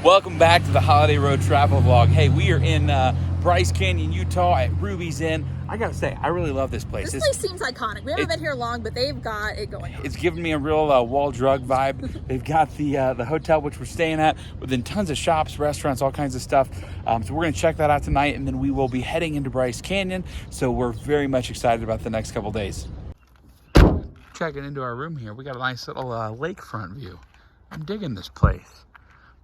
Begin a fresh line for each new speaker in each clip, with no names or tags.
Welcome back to the Holiday Road Travel Vlog. Hey, we are in Bryce Canyon, Utah at Ruby's Inn. I gotta say, I really love this place.
This place seems iconic. We haven't been here long, but they've got it going on.
It's giving me a real wall drug vibe. They've got the hotel which we're staying at, within tons of shops, restaurants, all kinds of stuff. So we're gonna check that out tonight, and then we will be heading into Bryce Canyon. So we're very much excited about the next couple days. Checking into our room here, we got a nice little lakefront view. I'm digging this place.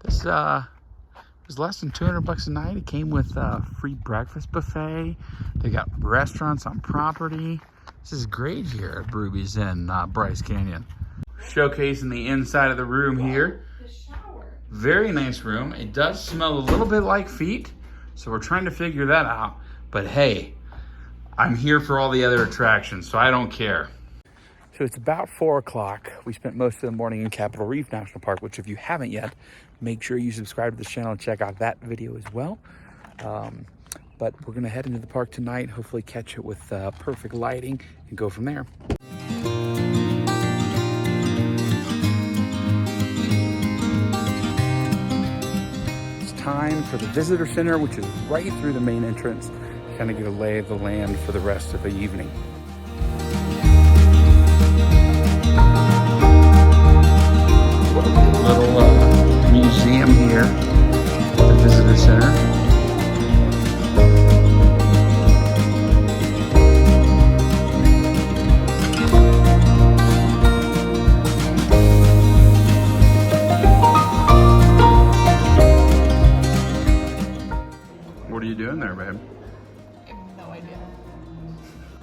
This was less than $200 a night. It came with a free breakfast buffet. They got restaurants on property. This is great here at Ruby's Inn, Bryce Canyon. Showcasing the inside of the room here.
The shower.
Very nice room. It does smell a little bit like feet, so we're trying to figure that out. But hey, I'm here for all the other attractions, so I don't care. So it's about 4 o'clock. We spent most of the morning in Capitol Reef National Park, which if you haven't yet, make sure you subscribe to the channel and check out that video as well. But we're gonna head into the park tonight, hopefully catch it with perfect lighting and go from there. It's time for the visitor center, which is right through the main entrance, to kind of get a lay of the land for the rest of the evening. Little museum here at the visitor center. What are you doing there, babe?
I have no idea.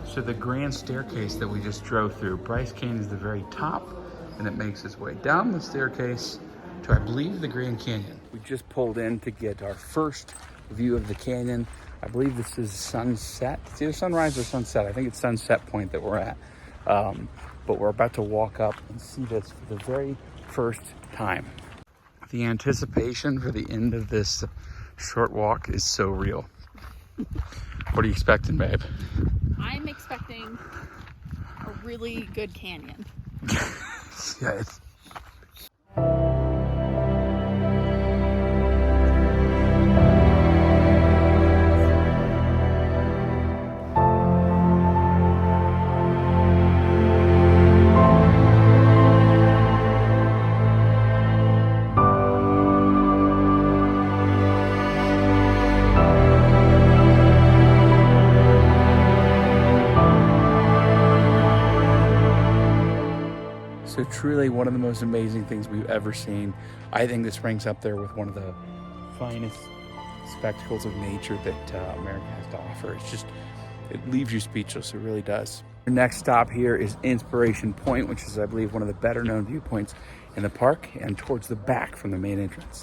So the grand staircase that we just drove through, Bryce Canyon is the very top, and it makes its way down the staircase to, I believe, the Grand Canyon. We just pulled in to get our first view of the canyon. I believe this is sunset. It's either sunrise or sunset. I think it's Sunset Point that we're at. But we're about to walk up and see this for the very first time. The anticipation for the end of this short walk is so real. What are you expecting, babe?
I'm expecting a really good canyon.
Yeah, so truly one of the most amazing things we've ever seen. I think this ranks up there with one of the finest spectacles of nature that America has to offer. It's just, it leaves you speechless, it really does. Our next stop here is Inspiration Point, which is, I believe, one of the better known viewpoints in the park and towards the back from the main entrance.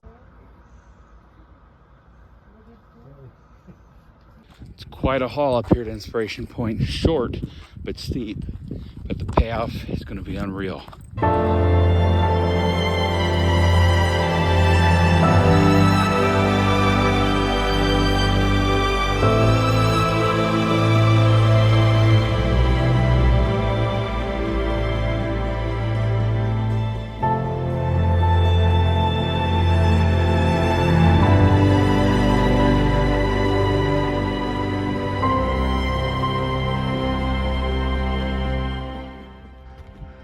It's quite a haul up here at Inspiration Point. Short, but steep. But the payoff is going to be unreal.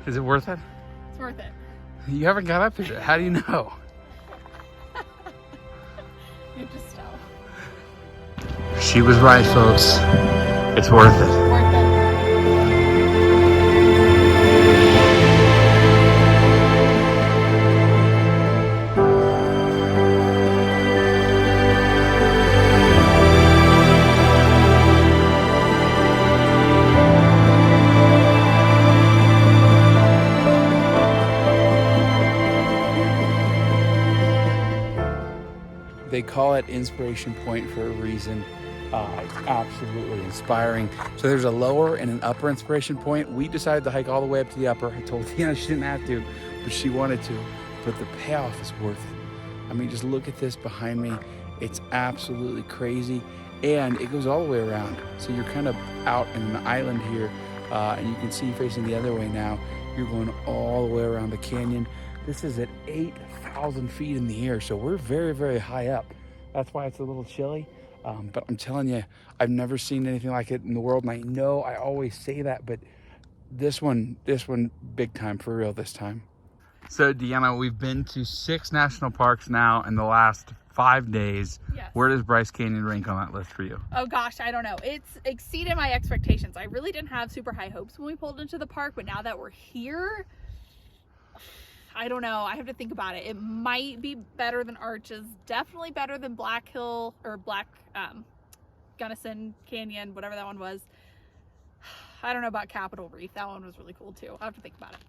Is it worth it?
It's worth it.
You haven't got up here. How do you know?
You just tell.
She was right, folks. It's worth it.
Worth it.
They call it Inspiration Point for a reason. It's absolutely inspiring. So there's a lower and an upper Inspiration Point. We decided to hike all the way up to the upper. I told Tina she didn't have to, but she wanted to. But the payoff is worth it. I mean, just look at this behind me. It's absolutely crazy. And it goes all the way around. So you're kind of out in an island here, and you can see facing the other way now. You're going all the way around the canyon. This is at 8,000 feet in the air, so we're very, very high up. That's why it's a little chilly. But I'm telling you, I've never seen anything like it in the world. And I know I always say that, but this one, big time for real this time. So Deanna, we've been to 6 national parks now in the last 5 days.
Yes.
Where does Bryce Canyon rank on that list for you?
Oh gosh, I don't know. It's exceeded my expectations. I really didn't have super high hopes when we pulled into the park, but now that we're here, I don't know. I have to think about it. It might be better than Arches. Definitely better than Black Hill or Gunnison Canyon, whatever that one was. I don't know about Capitol Reef. That one was really cool too. I'll have to think about it.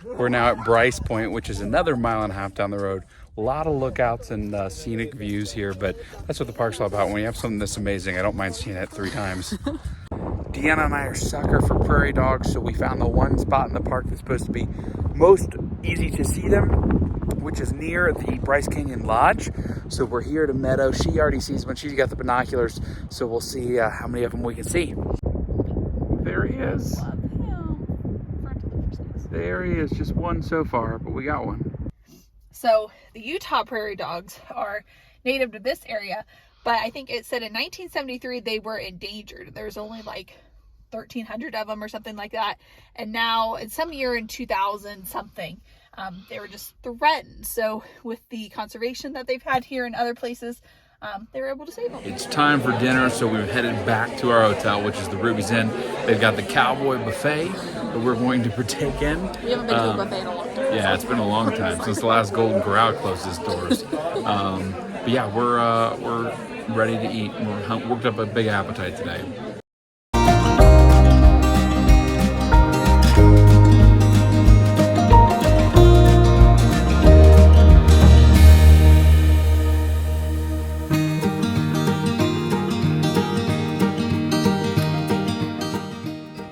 We're now at Bryce Point, which is another 1.5 miles down the road. A lot of lookouts and scenic views here, but that's what the park's all about. When you have something this amazing, I don't mind seeing it 3 times. Deanna and I are sucker for prairie dogs, so we found the one spot in the park that's supposed to be most easy to see them, which is near the Bryce Canyon Lodge. So we're here at a meadow. She already sees one. She's got the binoculars, so we'll see how many of them we can see. There he is. There he is. Just one so far, but we got one.
So the Utah prairie dogs are native to this area, but I think it said in 1973 they were endangered. There's only like 1,300 of them or something like that. And now in some year in 2000 something, they were just threatened. So with the conservation that they've had here in other places, they were able to save them.
It's time for dinner, so we've headed back to our hotel, which is the Ruby's Inn. They've got the Cowboy Buffet that we're going to partake in.
We haven't been to a buffet in a long time.
Yeah, it's been a long time since the last Golden Corral closed its doors. But yeah, we're ready to eat. We're worked up a big appetite today.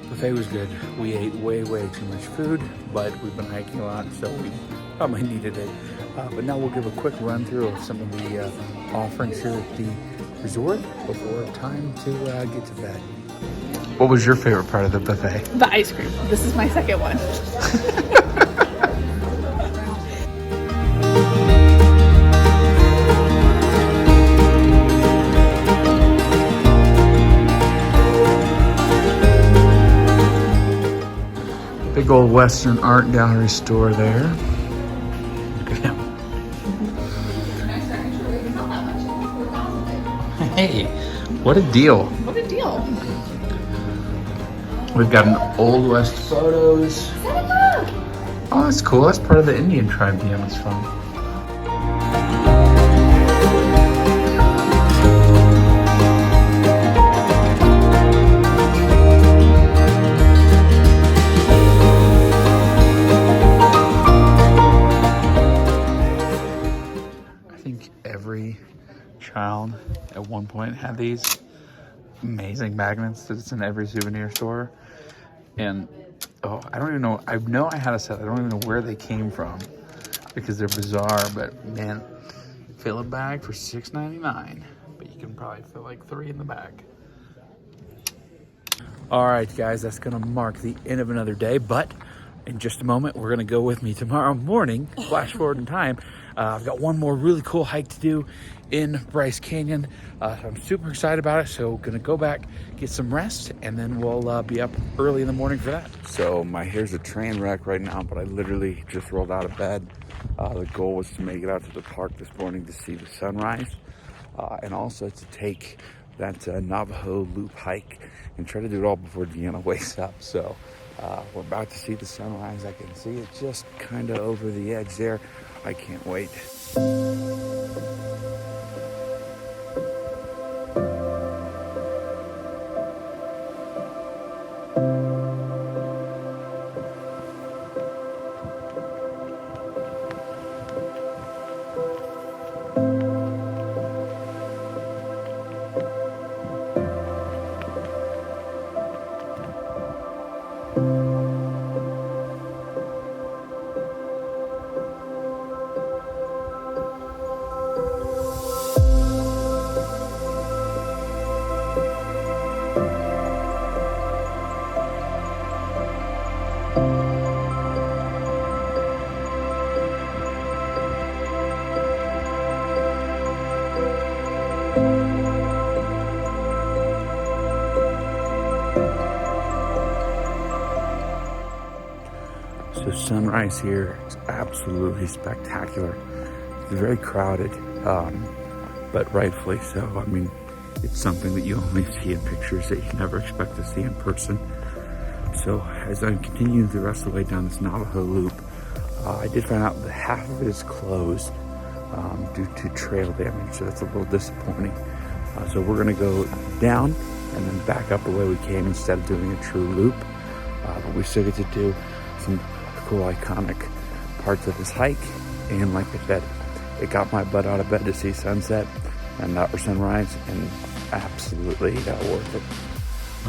Buffet was good. We ate way too much food, but we've been hiking a lot, so we probably needed it. But now we'll give a quick run through of some of the offerings here at the resort before time to get to bed. What was your favorite part of the buffet?
The ice cream. This is my second one.
Big old Western art gallery store there. Look at him. Hey, what a deal.
What a deal.
We've got an Old West photos. Oh, that's cool. That's part of the Indian tribe Deanna's from. Every child at one point had these amazing magnets that it's in every souvenir store. And I don't even know. I know I had a set. I don't even know where they came from because they're bizarre. But man, fill a bag for $6.99, but you can probably fill like 3 in the bag. All right, guys, that's gonna mark the end of another day. But in just a moment, we're gonna go with me tomorrow morning. Flash forward in time. I've got one more really cool hike to do in Bryce Canyon. I'm super excited about it. So gonna go back, get some rest, and then we'll be up early in the morning for that. So my hair's a train wreck right now, but I literally just rolled out of bed. The goal was to make it out to the park this morning to see the sunrise, and also to take that Navajo Loop hike and try to do it all before Deanna wakes up. So we're about to see the sunrise. I can see it just kind of over the edge there. I can't wait. So sunrise here is absolutely spectacular. It's very crowded, but rightfully so. I mean, it's something that you only see in pictures that you never expect to see in person. So as I continue the rest of the way down this Navajo Loop, I did find out that half of it is closed due to trail damage, so that's a little disappointing. So we're gonna go down and then back up the way we came instead of doing a true loop. But we still get to do some cool iconic parts of this hike. And like I said, it got my butt out of bed to see sunset and or sunrise, and absolutely worth it.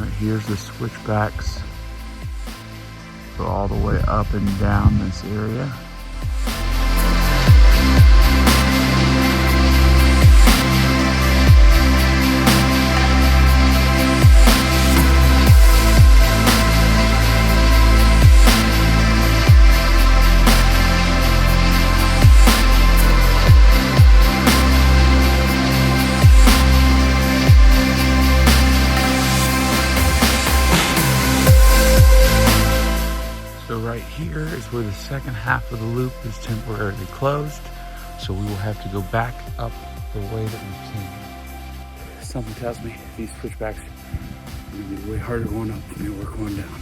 Right, here's the switchbacks. Go all the way up and down this area. So right here is where the second half of the loop is temporarily closed. So we will have to go back up the way that we came. Something tells me these switchbacks are going to be way harder going up than they were going down.